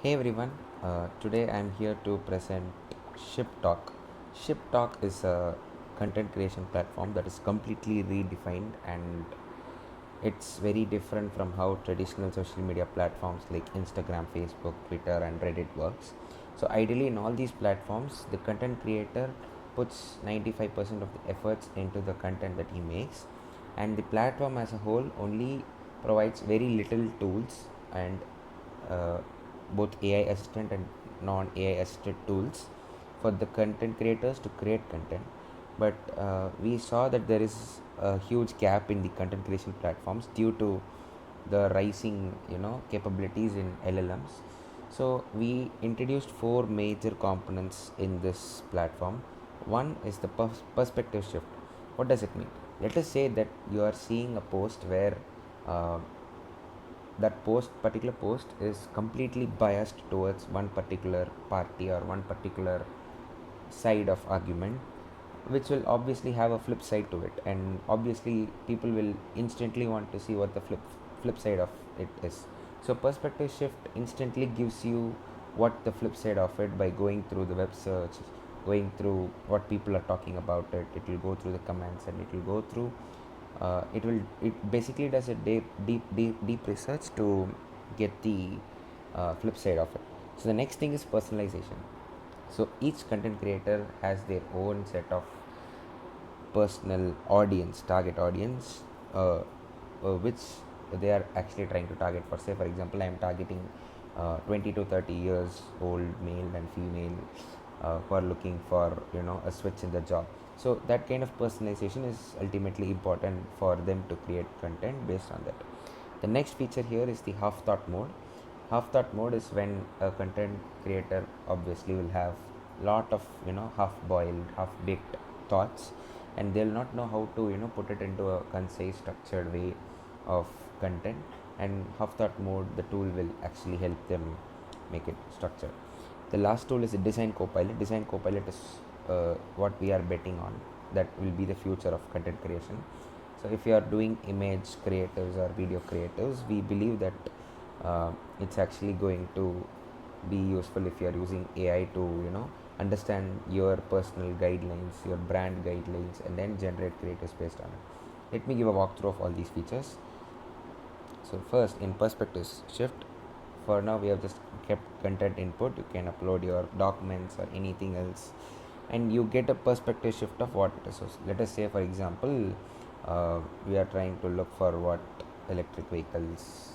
Hey everyone, today I'm here to present ShipTok. ShipTok is a content creation platform that is completely redefined, and it's very different from how traditional social media platforms like Instagram, Facebook, Twitter, and Reddit works. So ideally, in all these platforms, the content creator puts 95% of the efforts into the content that he makes, and the platform as a whole only provides very little tools and uh, both AI assistant and non AI assisted tools for the content creators to create content. But we saw that there is a huge gap in the content creation platforms due to the rising capabilities in LLMs. So we introduced four major components in this platform. One is the perspective shift. What does it mean? Let us say that you are seeing a post where uh, that particular post is completely biased towards one particular party or one particular side of argument, which will obviously have a flip side to it, and obviously people will instantly want to see what the flip side of it is. So perspective shift instantly gives you what the flip side of it by going through the web search, going through what people are talking about it. It will go through the comments, and it will go through it basically does a deep research to get the flip side of it. So the next thing is personalization. So each content creator has their own set of personal audience, target audience, which they are actually trying to target for. Say, for example, I am targeting 20 to 30 years old male and female who are looking for a switch in the job. So that kind of personalization is ultimately important for them to create content based on that. The next feature here is the half thought mode. Half thought mode is when a content creator obviously will have lot of half boiled, half baked thoughts, and they'll not know how to put it into a concise structured way of content. And half thought mode, the tool will actually help them make it structured. The last tool is the design copilot. Design copilot is what we are betting on, that will be the future of content creation. So if you are doing image creatives or video creatives, we believe that it's actually going to be useful if you are using AI to understand your personal guidelines, your brand guidelines, and then generate creatives based on it. Let me give a walkthrough of all these features. So first, in perspectives shift, for now we have just kept content input. You can upload your documents or anything else, and you get a perspective shift of what it is. So let us say, for example, we are trying to look for what electric vehicles.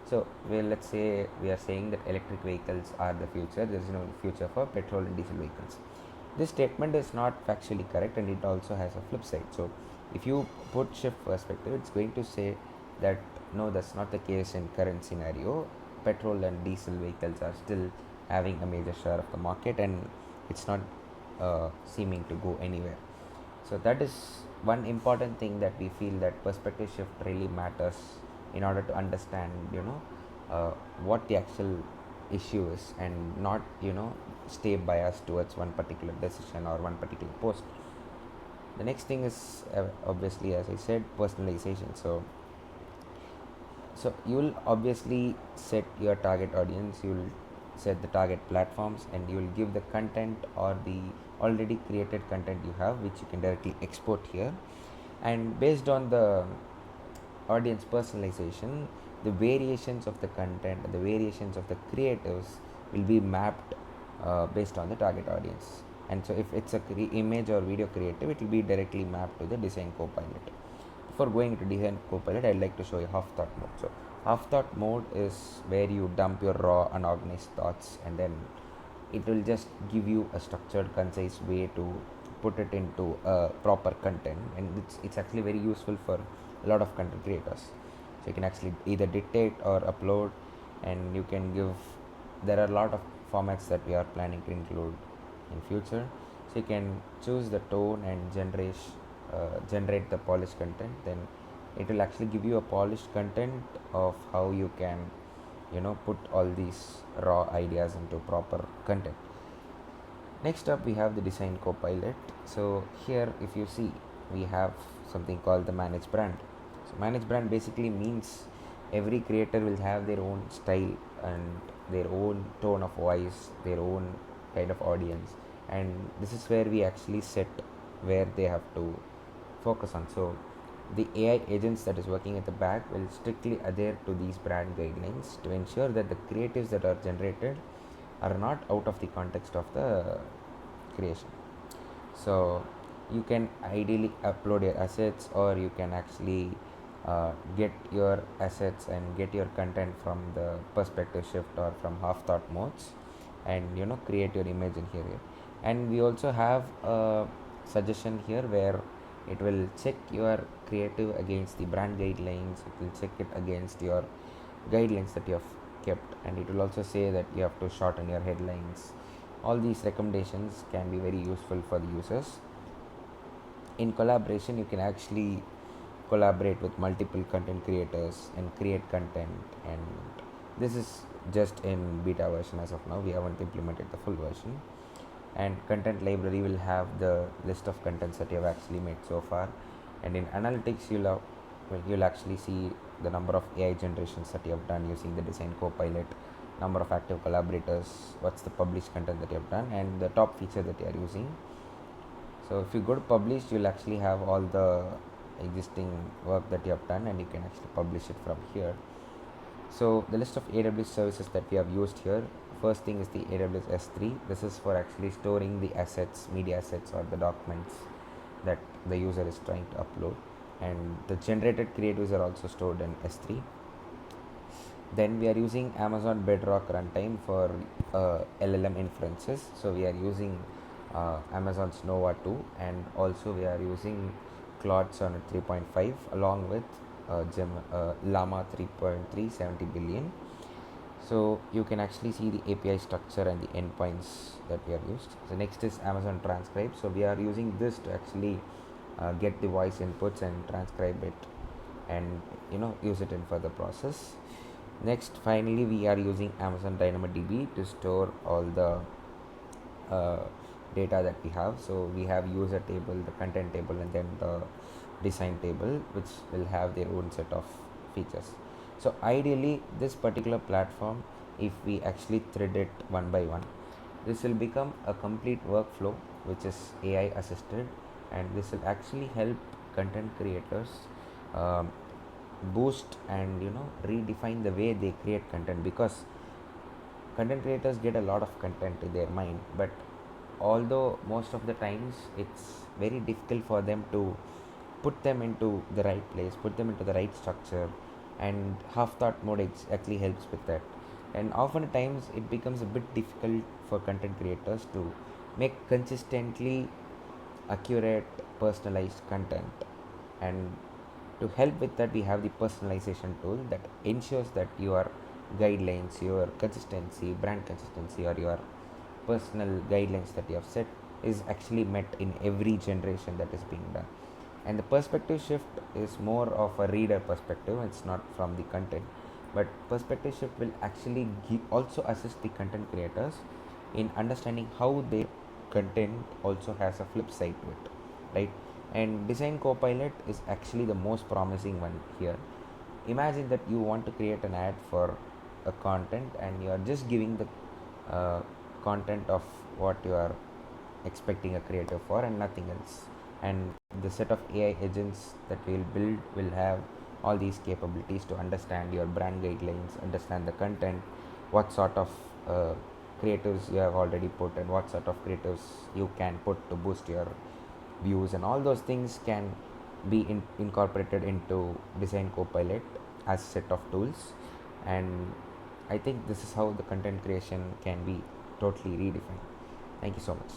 So let's say we are saying that electric vehicles are the future. There is no future for petrol and diesel vehicles. This statement is not factually correct, and it also has a flip side. So if you put shift perspective, it's going to say that no, that's not the case in current scenario. Petrol and diesel vehicles are still having a major share of the market, and it's not seeming to go anywhere. So that is one important thing that we feel that perspective shift really matters in order to understand uh, what the actual issue is, and not stay biased towards one particular decision or one particular post. The next thing is obviously, as I said, personalization. So you will obviously set your target audience, you will set the target platforms, and you will give the content or the already created content you have, which you can directly export here. And based on the audience personalization, the variations of the content, the variations of the creatives will be mapped based on the target audience. And so if it's a image or video creative, it will be directly mapped to the design copilot. Before going to design copilot, I'd like to show you half thought mode. So half thought mode is where you dump your raw unorganized thoughts, and then it will just give you a structured, concise way to put it into proper content, and it's actually very useful for a lot of content creators. So you can actually either dictate or upload, and you can give, there are a lot of formats that we are planning to include in future. So you can choose the tone and generate the polished content. Then it will actually give you a polished content of how you can put all these raw ideas into proper content. Next up, we have the design copilot. So here, if you see, we have something called the manage brand. So manage brand basically means every creator will have their own style and their own tone of voice, their own kind of audience, and this is where we actually set where they have to focus on. So the AI agents that is working at the back will strictly adhere to these brand guidelines to ensure that the creatives that are generated are not out of the context of the creation. So you can ideally upload your assets, or you can actually get your assets and get your content from the perspective shift or from half thought modes, and create your image in here. And we also have a suggestion here where it will check your creative against the brand guidelines, it will check it against your guidelines that you have kept, and it will also say that you have to shorten your headlines. All these recommendations can be very useful for the users. In collaboration, you can actually collaborate with multiple content creators and create content, and this is just in beta version as of now. We haven't implemented the full version. And content library will have the list of contents that you have actually made so far. And in analytics, you'll actually see the number of AI generations that you have done using the design copilot, number of active collaborators, what's the published content that you have done, and the top feature that you are using. So if you go to publish, you'll actually have all the existing work that you have done, and you can actually publish it from here. So the list of AWS services that we have used here, first thing is the AWS S3. This is for actually storing the assets, media assets, or the documents that the user is trying to upload, and the generated creatives are also stored in S3. Then we are using Amazon Bedrock runtime for LLM inferences. So we are using Amazon's Nova 2, and also we are using Claude Sonnet 3.5 along with Llama 3.3 70 billion. So you can actually see the API structure and the endpoints that we have used. So next is Amazon Transcribe. So we are using this to actually get the voice inputs and transcribe it, and use it in further process. Next, finally, we are using Amazon DynamoDB to store all the data that we have. So we have user table, the content table, and then the design table, which will have their own set of features. So ideally, this particular platform, if we actually thread it one by one, this will become a complete workflow which is AI assisted, and this will actually help content creators boost and redefine the way they create content, because content creators get a lot of content in their mind, but although most of the times it's very difficult for them to put them into the right place, put them into the right structure, and half thought mode actually helps with that. And oftentimes it becomes a bit difficult for content creators to make consistently accurate personalized content. And to help with that, we have the personalization tool that ensures that your guidelines, your consistency, brand consistency, or your personal guidelines that you have set is actually met in every generation that is being done. And the perspective shift is more of a reader perspective, it's not from the content, but perspective shift will actually also assist the content creators in understanding how their content also has a flip side to it, right? And design copilot is actually the most promising one here. Imagine that you want to create an ad for a content, and you are just giving the content of what you are expecting a creator for and nothing else, and the set of AI agents that we'll build will have all these capabilities to understand your brand guidelines, understand the content, what sort of creatives you have already put, and what sort of creatives you can put to boost your views, and all those things can be incorporated into design copilot as set of tools. And I think this is how the content creation can be totally redefined. Thank you so much.